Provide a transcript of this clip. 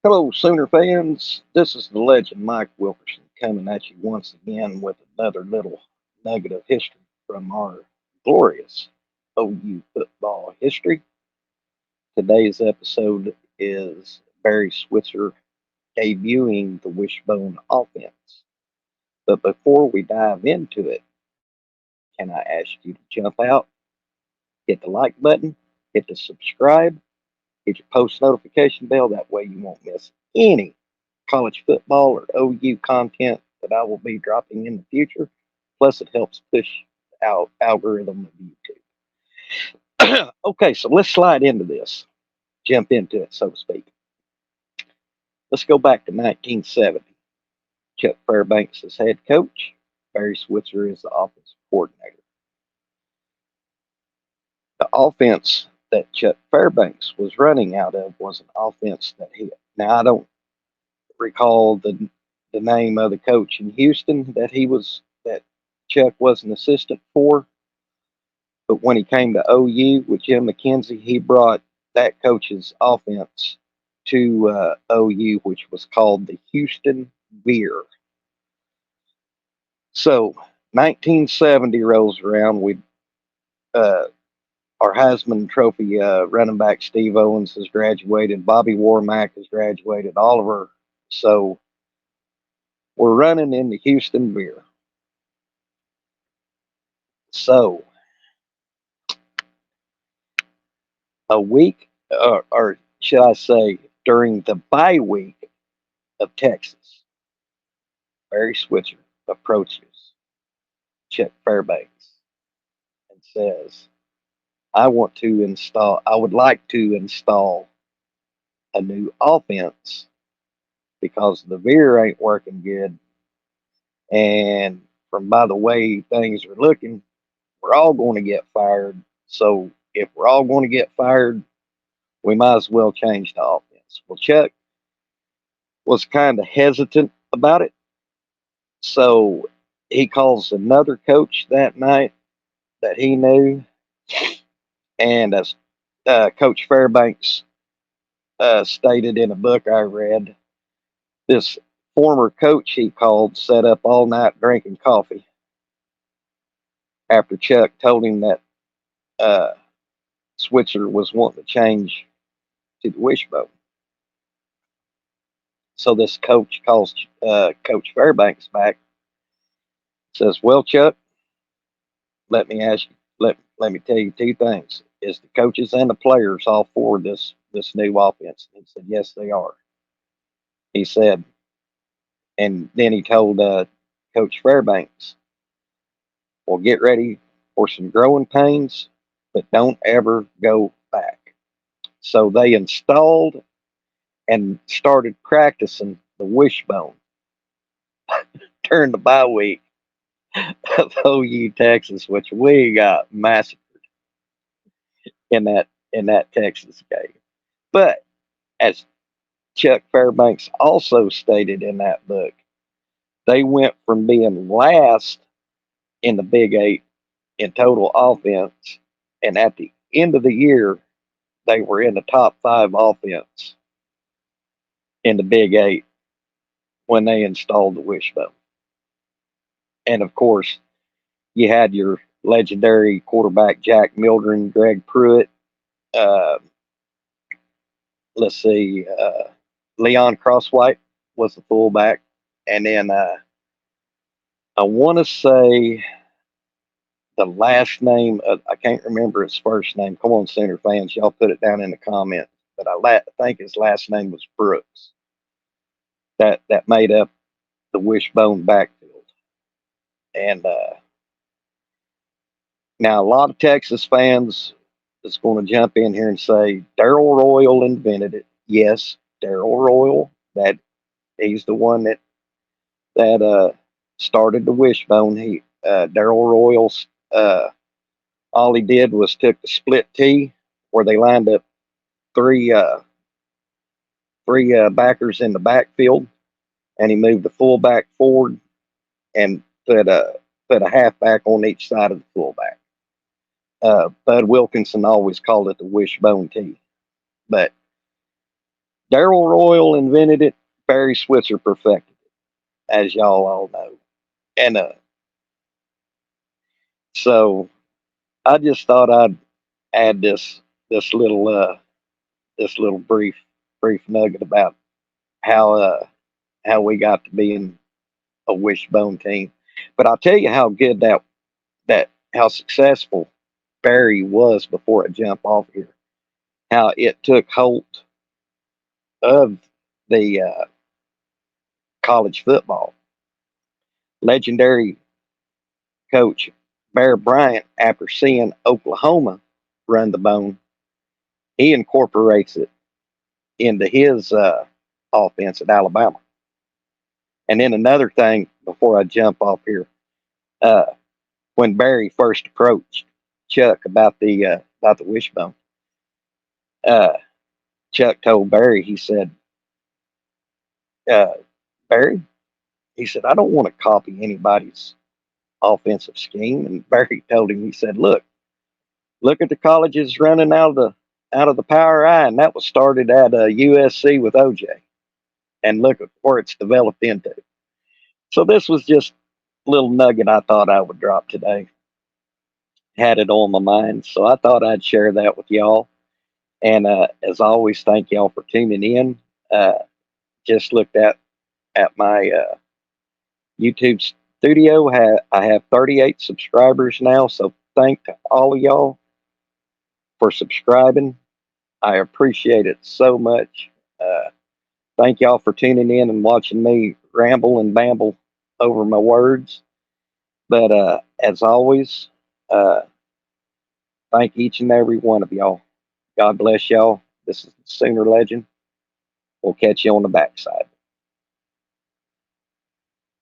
Hello, Sooner fans. This is the legend Mike Wilkerson coming at you once again with another little nugget of history from our glorious OU football history. Today's episode is Barry Switzer debuting the Wishbone offense. But before we dive into it, can I ask you to jump out, hit the like button, hit the subscribe, hit your post notification bell. That way you won't miss any college football or OU content that I will be dropping in the future. Plus, it helps push the algorithm of YouTube. Okay, so let's slide into this, jump into it, so to speak. Let's go back to 1970. Chuck Fairbanks is head coach. Barry Switzer is the offensive coordinator. The offense that Chuck Fairbanks was running out of was an offense that hit. Now, I don't recall the name of the coach in Houston that Chuck was an assistant for. But when he came to OU with Jim McKenzie, he brought that coach's offense to OU, which was called the Houston Veer. So 1970 rolls around. Uh, our Heisman Trophy running back Steve Owens has graduated. Bobby Warmack has graduated. Oliver. So we're running in the Houston Veer. So a week, or should I say, during the bye week of Texas, Barry Switzer approaches Chuck Fairbanks and says, I would like to install a new offense because the veer ain't working good. And from by the way things are looking, we're all going to get fired. So if we're all going to get fired, we might as well change the offense. Well, Chuck was kind of hesitant about it. So he calls another coach that night that he knew, and as Coach Fairbanks stated in a book I read, this former coach he called sat up all night drinking coffee after Chuck told him that uh, Switzer was wanting to change to the Wishbone. So this coach calls Coach Fairbanks back, says, "Well, Chuck, let me ask you, let me tell you two things. Is the coaches and the players all for this new offense?" He said, "Yes, they are." He said, and then he told Coach Fairbanks, "Well, get ready for some growing pains, but don't ever go back." So they installed and started practicing the wishbone during the bye week of OU Texas, which we got massacred in that Texas game. But as Chuck Fairbanks also stated in that book, they went from being last in the Big Eight in total offense, and at the end of the year, they were in the top five offense in the Big Eight when they installed the wishbone. And of course, you had your legendary quarterback Jack Mildren, Greg Pruitt. Uh, let's see, Leon Crosswhite was the fullback, and then I want to say the last name. I can't remember his first name. Come on, Sooner fans, y'all put it down in the comments. But think his last name was Brooks. That made up the wishbone backfield. And now a lot of Texas fans is going to jump in here and say Darrell Royal invented it. Yes, Darrell Royal. He's the one that started the wishbone. Darrell Royals. All he did was took the split T where they lined up three backers in the backfield, and he moved the fullback forward and put a halfback on each side of the fullback. Bud Wilkinson always called it the wishbone T, but Darrell Royal invented it. Barry Switzer perfected it, as y'all all know. And so I just thought I'd add this little this little brief nugget about how how we got to being a Wishbone team. But I'll tell you how good that how successful Barry was before I jump off here. How it took hold of the college football. Legendary coach Bear Bryant, after seeing Oklahoma run the bone, he incorporates it into his offense at Alabama. And then another thing before I jump off here, uh, when Barry first approached Chuck about the wishbone, uh, Chuck told Barry, he said, uh, Barry, he said, I don't want to copy anybody's offensive scheme. And Barry told him, he said, look at the colleges running out of the Power I, and that was started at USC with OJ, and look at where it's developed into. So this was just a little nugget I thought I would drop today. Had it on my mind, so I thought I'd share that with y'all. And as always, thank y'all for tuning in. Just looked at my YouTube studio. I have 38 subscribers now, so thank all of y'all for subscribing. I appreciate it so much. Thank y'all for tuning in and watching me ramble and bamble over my words. But as always, uh, thank each and every one of y'all. God bless y'all. This is the Sooner Legend. We'll catch you on the backside.